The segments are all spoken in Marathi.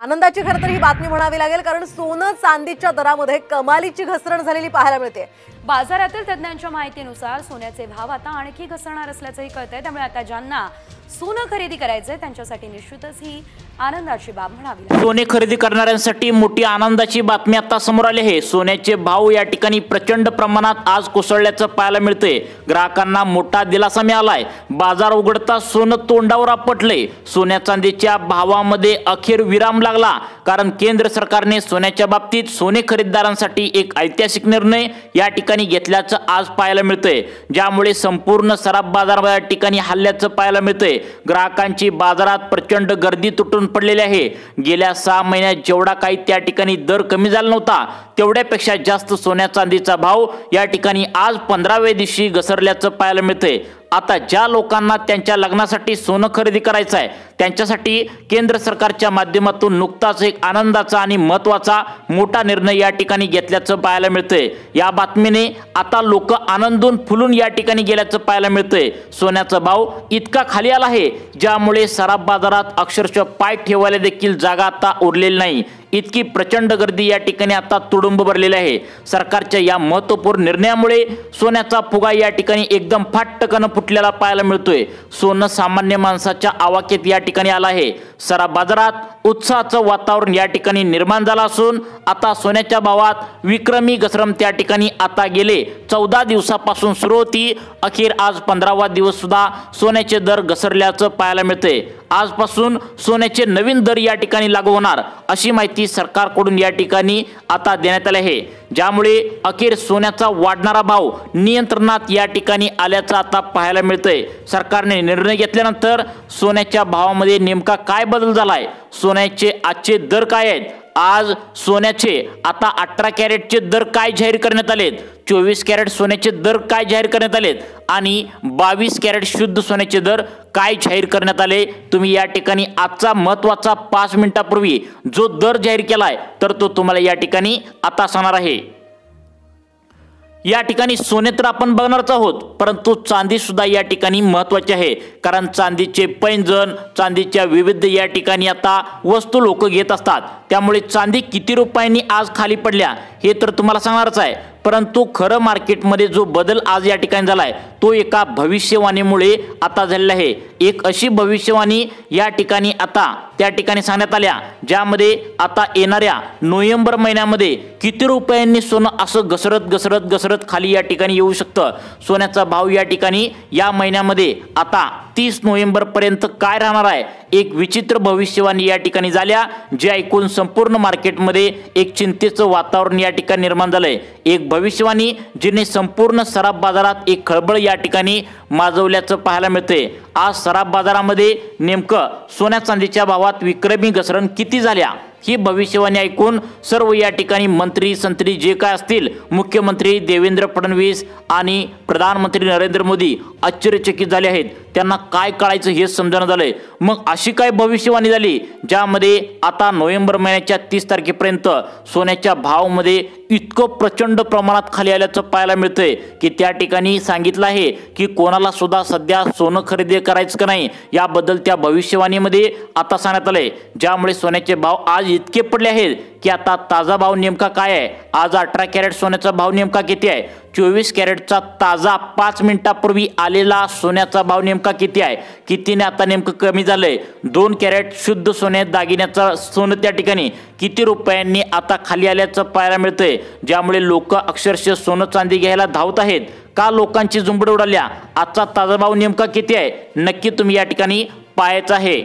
आनंदाची खरं तर ही बातमी म्हणावी लागेल, कारण सोनं चांदीच्या दरामध्ये कमालीची घसरण झालेली पाहायला मिळते। बाजारातील तज्ञांच्या माहितीनुसार सोन्याचे भाव आता आणखी घसरणार असल्याचंही कळतंय। त्यामुळे आता ज्यांना सोनं खरेदी करायचंय त्यांच्यासाठी निश्चितच ही आनंदाची बाब म्हणावी लागेल। सोने खरेदी करणाऱ्यांसाठी मोठी आनंदाची बातमी आता समोर आली आहे। सोन्याचे भाव या ठिकाणी प्रचंड प्रमाणात आज कोसळल्याचं पाहायला मिळतंय। ग्राहकांना मोठा दिलासा मिळालाय। बाजार उघडता सोनं तोंडावर आपटले। सोन्या चांदीच्या भावामध्ये अखेर विराम लागला, कारण केंद्र सरकारने सोन्याच्या बाबतीत सोने खरेदीदारांसाठी एक ऐतिहासिक निर्णय या ठिकाणी घेतल्याचं आज पाहायला मिळतंय, ज्यामुळे संपूर्ण सराफ बाजार या ठिकाणी हल्ल्याचं पाहायला मिळतंय। ग्राहकांची बाजारात प्रचंड गर्दी तुटून पडलेली आहे। गेल्या 6 महिन्यात जेवढा काही त्या ठिकाणी दर कमी झाला नव्हता, तेवढ्यापेक्षा जास्त सोन्या चांदीचा भाव या ठिकाणी आज 15व्या दिवशी घसरल्याचं पाहायला मिळतंय। आता ज्या लोकांना त्यांच्या लग्नासाठी सोनं खरेदी करायचं आहे, त्यांच्यासाठी केंद्र सरकारच्या माध्यमातून नुकताच एक आनंदाचा आणि महत्त्वाचा मोठा निर्णय या ठिकाणी घेतल्याचं पाहायला मिळतंय। या बातमीने आता लोक आनंदून फुलून या ठिकाणी गेल्याचं पाहायला मिळतंय। सोन्याचा भाव इतका खाली आला आहे, ज्यामुळे सराफ बाजारात अक्षरशः पाय ठेवायला देखील जागा आता उरलेली नाही। इतकी प्रचंड गर्दी या ठिकाणी आता तुडुंब भरलेली आहे। सरकारच्या या महत्त्वपूर्ण निर्णयामुळे सोन्याचा फुगा या ठिकाणी एकदम फाटकन फुटलेला पाहायला मिळतोय। सोनं सामान्य माणसाच्या आवाक्यात या ठिकाणी आलं आहे। सराफ बाजारात उत्साहाचं वातावरण या ठिकाणी निर्माण झालं असून आता सोन्याच्या भावात विक्रमी घसरण त्या ठिकाणी आता गेले 14 दिवसापासून सुरू होती। अखेर आज 15वा दिवस सुद्धा सोन्याचे दर घसरल्याचं पाहायला मिळतंय। आजपासून सोन्याचे नवीन दर या ठिकाणी लागू होणार अशी माहिती सरकारकडून या ठिकाणी आता देण्यात आली आहे, ज्यामुळे अखेर सोन्याचा वाढणारा भाव नियंत्रणात या ठिकाणी आल्याचं आता पाहायला मिळतंय। सरकारने निर्णय घेतल्यानंतर सोन्याच्या भावामध्ये नेमका काय बदल झालाय, सोन्याचे आजचे दर काय आहेत, आज सोन्याचे आता 18 कॅरेटचे दर काय जाहीर करण्यात आलेत, 24 कॅरेट सोन्याचे दर काय जाहीर करण्यात आलेत आणि 22 कॅरेट शुद्ध सोन्याचे दर काय जाहीर करण्यात आले। तुम्ही या ठिकाणी आजचा महत्त्वाचा 5 मिनिटापूर्वी जो दर जाहीर केलाय तर तो तुम्हाला या ठिकाणी आता सांगणार आहे। या ठिकाणी सोने तर आपण बघणारच आहोत, परंतु चांदी सुद्धा या ठिकाणी महत्त्वाची आहे, कारण चांदीचे पैंजण, चांदीच्या विविध या ठिकाणी आता वस्तू लोक घेत असतात। त्यामुळे चांदी किती रुपयांनी आज खाली पडल्या हे तर तुम्हाला सांगणारच आहे, परंतु खरं मार्केटमध्ये जो बदल आज या ठिकाणी झालाय तो एका भविष्यवाणीमुळे आता झालेला आहे। एक अशी भविष्यवाणी या ठिकाणी आता त्या ठिकाणी सांगण्यात आल्या, ज्यामध्ये आता येणाऱ्या नोव्हेंबर महिन्यामध्ये किती रुपयांनी सोनं असं घसरत खाली या ठिकाणी येऊ शकतं। सोन्याचा भाव या ठिकाणी या महिन्यामध्ये आता 30 नोव्हेंबर पर्यंत काय राहणार आहे, एक विचित्र भविष्यवाणी या ठिकाणी झाल्या, जे ऐकून संपूर्ण मार्केटमध्ये एक चिंतेचं वातावरण या ठिकाणी निर्माण झालंय। एक भविष्यवाणी जिने संपूर्ण सराफ बाजारात एक खळबळ या ठिकाणी माजवल्याचं पाहायला मिळते। आज सराफ बाजारामध्ये नेमकं सोन्या चांदीच्या भावात विक्रमी घसरण किती झाल्या ही भविष्यवाणी ऐकून सर्व या ठिकाणी मंत्री संत्री जे काय असतील, मुख्यमंत्री देवेंद्र फडणवीस आणि प्रधानमंत्री नरेंद्र मोदी आश्चर्यचकित झाले आहेत। त्यांना काय कळायचं हे समजणं झालंय। मग अशी काय भविष्यवाणी झाली, ज्यामध्ये आता नोव्हेंबर महिन्याच्या 30 तारखेपर्यंत सोन्याच्या भावामध्ये इतकं प्रचंड प्रमाणात खाली आल्याचं पाहायला मिळतंय की त्या ठिकाणी सांगितलं आहे की कोणाला सुद्धा सध्या सोनं खरेदी करायचं का नाही याबद्दल त्या भविष्यवाणीमध्ये आता सांगण्यात आलंय, ज्यामुळे सोन्याचे भाव आज इतके पडले आहेत की आता ताजा भाव नेमका काय आहे। आज 18 कॅरेट सोन्याचा भाव नेमका किती आहे, 24 कॅरेटचा ताजा 5 मिनिटापूर्वी आलेला सोन्याचा भाव नेमका किती आहे, कितीने आता नेमकं कमी झालंय। 2 कॅरेट शुद्ध सोने दागिन्याचं सोनं त्या ठिकाणी किती रुपयांनी आता खाली आल्याचं पाहायला मिळतंय, ज्यामुळे लोक अक्षरशः सोनं चांदी घ्यायला धावत आहेत। का लोकांची झुंबड उडाल्या, आजचा ताजा भाव नेमका किती आहे नक्की तुम्ही या ठिकाणी पाहायचं आहे।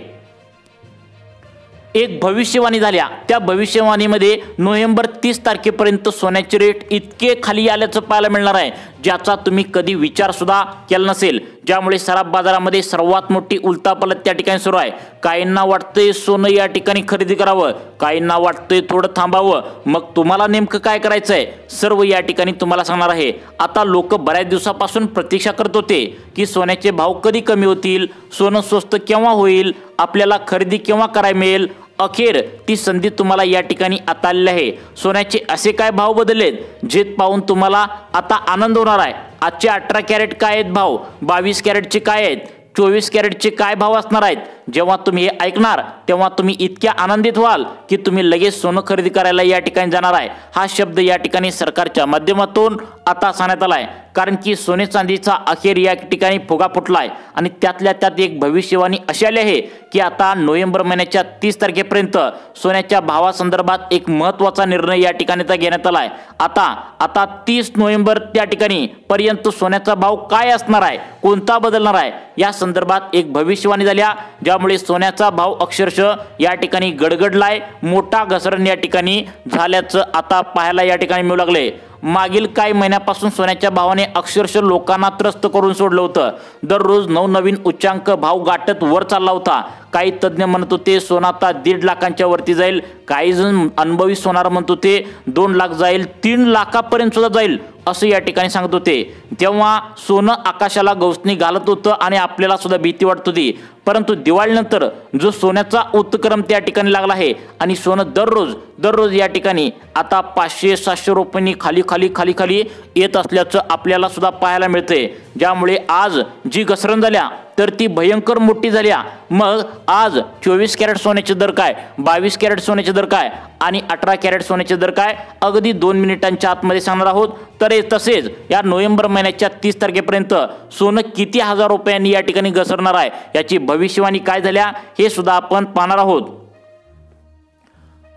एक भविष्यवाणी झाल्या, त्या भविष्यवाणीमध्ये नोव्हेंबर 30 तारखेपर्यंत सोन्याचे रेट इतके खाली आल्याचं पाहायला मिळणार आहे, ज्याचा तुम्ही कधी विचार सुद्धा केला नसेल, ज्यामुळे सराफ बाजारामध्ये सर्वात मोठी उलथापालथ त्या ठिकाणी सुरू आहे। काहींना वाटतंय सोनं या ठिकाणी खरेदी करावं, काहींना वाटतंय थोडं थांबावं। मग तुम्हाला नेमकं काय करायचंय सर्व या ठिकाणी तुम्हाला सांगणार आहे। आता लोक बऱ्याच दिवसापासून प्रतीक्षा करत होते की सोन्याचे भाव कधी कमी होतील, सोनं स्वस्त केव्हा होईल, आपल्याला खरेदी केव्हा करायला मिळेल। अखेर ती संधी तुम्हाला या ठिकाणी आता आलेली आहे। सोन्याचे असे काय भाव बदललेत जे पाहून तुम्हाला आता आनंद होणार आहे। आजचे 18 कॅरेट काय आहेत भाव, 22 कॅरेटचे काय आहेत, 24 कॅरेटचे काय भाव असणार आहेत जेव्हा तुम्ही हे ऐकणार तेव्हा तुम्ही इतक्या आनंदित व्हाल की तुम्ही लगेच सोनं खरेदी करायला या ठिकाणी जाणार आहे। हा शब्द या ठिकाणी सरकारच्या माध्यमातून आता सांगण्यात आलाय, कारण की सोने चांदीचा अखेर या ठिकाणी फुगा फुटलाय आणि त्यातल्या त्यात एक भविष्यवाणी अशी आली आहे की आता नोव्हेंबर महिन्याच्या 30 तारखेपर्यंत सोन्याच्या भावासंदर्भात एक महत्त्वाचा निर्णय या ठिकाणी घेण्यात आलाय। आता 30 नोव्हेंबर त्या ठिकाणी पर्यंत सोन्याचा भाव काय असणार आहे, कोणता बदलणार आहे या संदर्भात एक भविष्यवाणी झाल्या, ज्यामुळे सोन्याचा भाव अक्षरशः या ठिकाणी गडगडलाय, मोठा घसरण या ठिकाणी झाल्याचं आता पाहायला या ठिकाणी मिळू लागले। मागील काही महिन्यापासून सोन्याच्या भावाने अक्षरशः लोकांना त्रस्त करून सोडलं होतं। दररोज नवनवीन उच्चांक भाव गाठत वर चालला होता। काही तज्ज्ञ म्हणत होते सोनं आता 1.5 लाखांच्या वरती जाईल, काही जण अनुभवी सोनार म्हणत होते 2 लाख जाईल, 3 लाखापर्यंत सुद्धा जाईल असं या ठिकाणी सांगत होते। तेव्हा सोनं आकाशाला गवसणी घालत होतं आणि आपल्याला सुद्धा भीती वाटत होती, परंतु दिवाळीनंतर जो सोन्याचा उत्क्रम त्या ठिकाणी लागला आहे आणि सोनं दररोज या ठिकाणी आता 500-700 रुपयांनी खाली येत असल्याचं आपल्याला सुद्धा पाहायला मिळते, ज्यामुळे आज जी घसरण झाल्या तर ती भयंकर मोठी झाल्या। मग आज 24 कॅरेट सोन्याचे दर काय, 22 कॅरेट सोन्याचे दर काय आणि 18 कॅरेट सोन्याचे दर काय अगदी 2 मिनिटांच्या आतमध्ये सांगणार आहोत। तर तसेच या नोव्हेंबर महिन्याच्या 30 तारखेपर्यंत सोनं किती हजार रुपयांनी या ठिकाणी घसरणार आहे याची भविष्यवाणी काय झाल्या हे सुद्धा आपण पाहणार आहोत।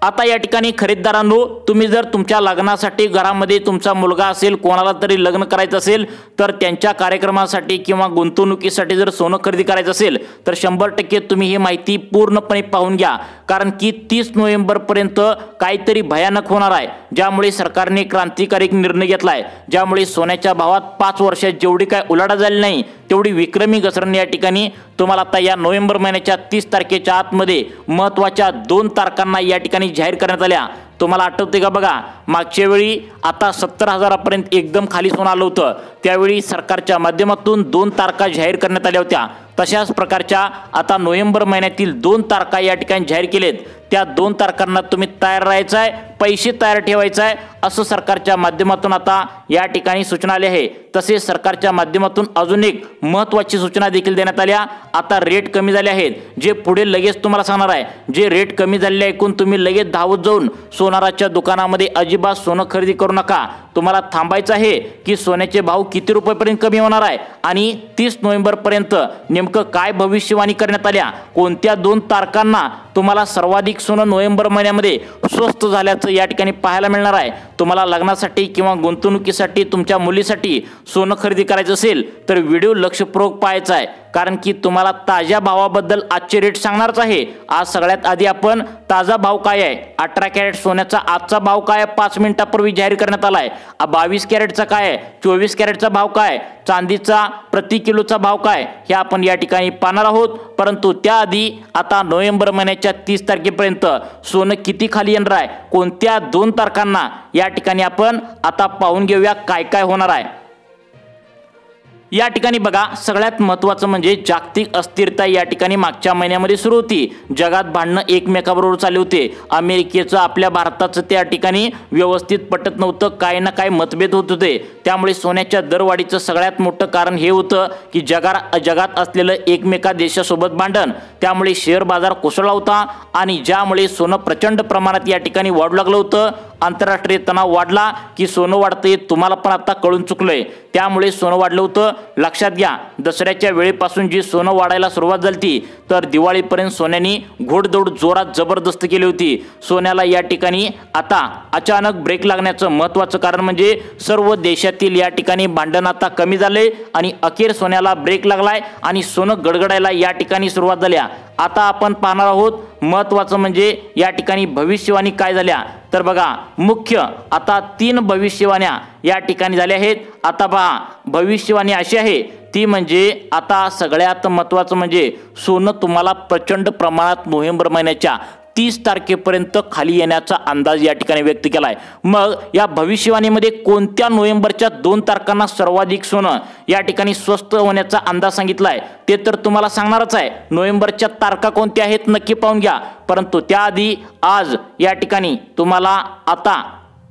आता या ठिकाणी खरेदीदारांनो, तुम्ही जर तुमच्या लग्नासाठी घरामध्ये तुमचा मुलगा असेल, कोणाला तरी लग्न करायचं असेल तर त्यांच्या कार्यक्रमासाठी किंवा गुंतवणुकीसाठी जर सोनं खरेदी करायचं असेल तर 100% तुम्ही ही माहिती पूर्णपणे पाहून घ्या, कारण की 30 नोव्हेंबर पर्यंत काहीतरी भयानक होणार आहे, ज्यामुळे सरकारने क्रांतिकारी निर्णय घेतलाय, ज्यामुळे सोन्याच्या भावात 5 वर्षात जेवढी काय उलाढाल झाली नाही तेवढी विक्रमी घसरण या ठिकाणी तुम्हाला आता या नोव्हेंबर महिन्याच्या 30 तारखेच्या आतमध्ये महत्त्वाच्या 2 तारखांना या ठिकाणी जाहीर करण्यात आल्या। तुम्हाला आठवते का बघा, मागच्या वेळी आता 70,000पर्यंत एकदम खाली सोनं आलं होतं, त्यावेळी सरकारच्या माध्यमातून 2 तारखा जाहीर करण्यात आल्या होत्या। तशाच प्रकारच्या आता नोव्हेंबर महिन्यातील 2 तारखा या ठिकाणी जाहीर केलेत। त्या 2 तारखांना तुम्ही तयार राहायचं आहे, पैसे तयार ठेवायचं आहे असं सरकारच्या माध्यमातून आता या ठिकाणी सूचना आली आहे। तसेच सरकारच्या माध्यमातून अजून एक महत्त्वाची सूचना देखील देण्यात आल्या। आता रेट कमी झाले आहेत, जे पुढे लगेच तुम्हाला सांगणार आहे। जे रेट कमी झालेले ऐकून तुम्ही लगेच धावत जाऊन सोनाराच्या दुकानामध्ये अजिबात सोनं खरेदी करू नका। तुम्हाला थांबायचं आहे की सोन्याचे भाव किती रुपयापर्यंत कमी होणार आहे आणि 30 नोव्हेंबर पर्यंत नेमकं काय भविष्यवाणी करण्यात आल्या, कोणत्या 2 तारखांना तुम्हाला सर्वाधिक सोनं नोव्हेंबर महिन्यामध्ये स्वस्त झाल्याचं या ठिकाणी पाहायला मिळणार आहे। तुम्हाला लग्नासाठी किंवा गुंतवणुकीसाठी तुमच्या मुलीसाठी सोनं खरेदी करायचं असेल तर व्हिडिओ लक्षपूर्वक पाहायचा आहे, कारण की तुम्हाला ताज्या भावाबद्दल आजचे रेट सांगणारच आहे। आज सगळ्यात आधी आपण ताजा भाव काय आहे, 18 कॅरेट सोन्याचा आजचा भाव काय आहे 5 मिनिटांपूर्वी जाहीर करण्यात आला आहे, 22 कॅरेटचा काय आहे, 24 कॅरेटचा भाव काय, चांदीचा प्रति किलोचा भाव काय हे आपण या ठिकाणी पाहणार आहोत। परंतु त्याआधी आता नोव्हेंबर महिन्याच्या 30 तारखेपर्यंत सोनं किती खाली येणार आहे, कोणत्या 2 तारखांना या ठिकाणी आपण आता पाहून घेऊया काय काय होणार आहे। या ठिकाणी बघा, सगळ्यात महत्त्वाचं म्हणजे जागतिक अस्थिरता या ठिकाणी मागच्या महिन्यामध्ये सुरू होती। जगात भांडणं एकमेकाबरोबर चालू होते। अमेरिकेचं आपल्या भारताचं त्या ठिकाणी व्यवस्थित पटत नव्हतं, काही ना काही मतभेद होत होते। त्यामुळे सोन्याच्या दरवाढीचं सगळ्यात मोठं कारण हे होतं की जगात असलेलं एकमेका देशासोबत भांडण, त्यामुळे शेअर बाजार कोसळला होता आणि ज्यामुळे सोनं प्रचंड प्रमाणात या ठिकाणी वाढू लागलं होतं। आंतरराष्ट्रीय तणाव वाढला की सोनं वाढतंय, तुम्हाला पण आता कळून चुकलंय, त्यामुळे सोनं वाढलं होतं। लक्षात घ्या, दसऱ्याच्या वेळेपासून जी सोनं वाढायला सुरुवात झाली तर दिवाळीपर्यंत सोन्याने घोडदौड जोरात जबरदस्त केली होती। सोन्याला या ठिकाणी आता अचानक ब्रेक लागण्याचं महत्त्वाचं कारण म्हणजे सर्व देशातील या ठिकाणी भांडण आता कमी झाले आणि अखेर सोन्याला ब्रेक लागलाय आणि सोनं गडगडायला या ठिकाणी सुरुवात झाल्या। आता आपण पाहणार आहोत महत्त्वाचं म्हणजे या ठिकाणी भविष्यवाणी काय झाल्या। तर बघा, मुख्य आता 3 भविष्यवाण्या या ठिकाणी झाल्या आहेत। आता पहा, भविष्यवाणी अशी आहे ती म्हणजे आता सगळ्यात महत्त्वाचं म्हणजे सोनं तुम्हाला प्रचंड प्रमाणात नोव्हेंबर महिन्याच्या 30 तारखेपर्यंत खाली येण्याचा अंदाज या ठिकाणी व्यक्त केलाय। मग या भविष्यवाणीमध्ये कोणत्या नोव्हेंबरच्या 2 तारखांना सर्वाधिक सोनं या ठिकाणी स्वस्त होण्याचा अंदाज सांगितलाय ते तर तुम्हाला सांगणारच आहे। नोव्हेंबरच्या तारखा कोणत्या आहेत नक्की पाहून घ्या। परंतु त्याआधी आज या ठिकाणी तुम्हाला आता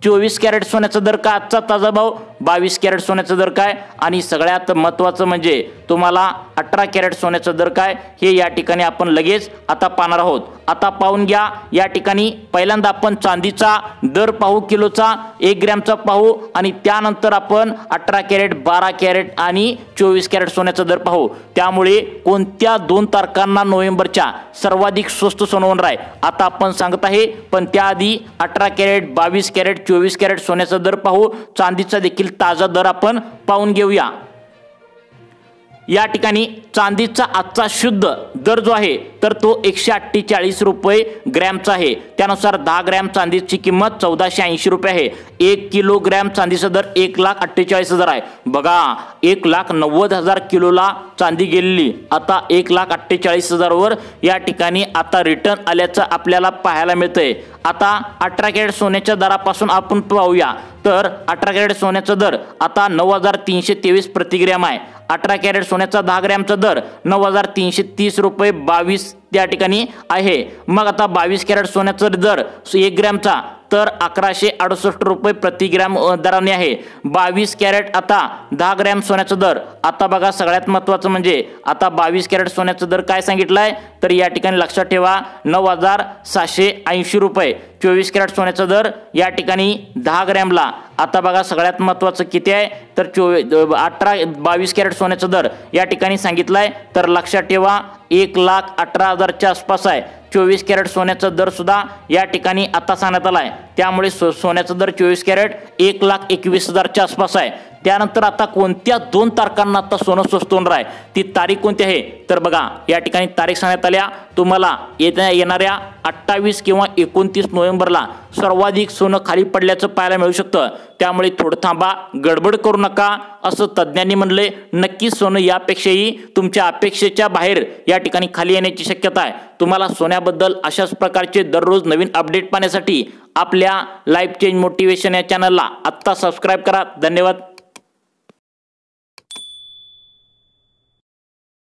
24 कॅरेट सोन्याचा दर काय आजचा ताजा भाव, 22 कॅरेट सोन्याचा दर काय आणि सगळ्यात महत्त्वाचं म्हणजे तुम्हाला 18 कॅरेट सोन्याचा दर काय हे या ठिकाणी आपण लगेच आता पाहणार आहोत। आता पाहून घ्या या ठिकाणी पहिल्यांदा आपण चांदीचा दर पाहू, किलोचा 1 ग्रॅमचा पाहू आणि त्यानंतर आपण 18 कॅरेट 12 कॅरेट आणि 24 कॅरेट सोन्याचा दर पाहू। त्यामुळे कोणत्या 2 तारखांना नोव्हेंबरच्या सर्वाधिक स्वस्त सोनं होणार आहे आता आपण सांगत आहे, पण त्याआधी 18 कॅरेट 22 कॅरेट 24 कॅरेट सोन्याचा दर पाहू, चांदीचा देखील ताजा दर आपण पाहून घेऊया। या ठिकाणी चांदीचा आजचा शुद्ध दर जो आहे तर तो 148 रुपये ग्रॅमचा आहे। त्यानुसार 10 ग्रॅम चांदीची किंमत 1480 रुपये आहे। 1 किलोग्रॅम चांदीचा दर 1,48,000 आहे। बघा 1,90,000 किलोला चांदी गेलेली आता 1,48,000 वर या ठिकाणी आता रिटर्न आल्याचं आपल्याला पाहायला मिळतंय। आता 18 कॅरेट सोन्याच्या दरापासून आपण पाहूया तर 18 कॅरेट सोन्याचा दर आता 9,323 प्रति ग्रॅम आहे। 18 कॅरेट सोन्याचा 10 ग्रॅमचा दर 9,330 रुपये 22 त्या ठिकाणी आहे। मग आता 22 कॅरेट सोन्याचा दर 1 ग्रॅमचा तर 1168 रुपये प्रति ग्रॅम दराने आहे। 22 कॅरेट आता 10 ग्रॅम सोन्याचा दर आता बघा सगळ्यात महत्त्वाचं म्हणजे आता 22 कॅरेट सोन्याचा दर काय सांगितलाय तर या ठिकाणी लक्षात ठेवा 9,780 रुपये। 24 कॅरेट सोन्याचा दर या ठिकाणी 10 ग्रॅमला आता बघा सगळ्यात महत्त्वाचं किती आहे तर 22 कॅरेट सोन्याचा दर या ठिकाणी सांगितलाय तर लक्षात ठेवा 1,18,000च्या आसपास आहे। 24 कॅरेट सोन्याचा दर सुद्धा या ठिकाणी आता सांगण्यात आलाय, त्यामुळे सोन्याचा दर 24 कॅरेट 1,21,000च्या आसपास आहे। त्यानंतर आता कोणत्या 2 तारखांना आता सोनं स्वस्त होणार आहे ती तारीख कोणती आहे तर बघा या ठिकाणी तारीख सांगण्यात आल्या तुम्हाला येणाऱ्या 28 किंवा 29 नोव्हेंबरला सर्वाधिक सोनं खाली पडल्याचं पाहायला मिळू शकतं। त्यामुळे थोडं थांबा, गडबड करू नका असं तज्ज्ञांनी म्हणले। नक्कीच सोनं यापेक्षाही तुमच्या अपेक्षेच्या बाहेर या ठिकाणी खाली येण्याची शक्यता आहे। तुम्हाला सोन्याबद्दल अशाच प्रकारचे दररोज नवीन अपडेट पाहण्यासाठी आपल्या लाईफ चेंज मोटिवेशन या चॅनलला आत्ता सबस्क्राईब करा। धन्यवाद।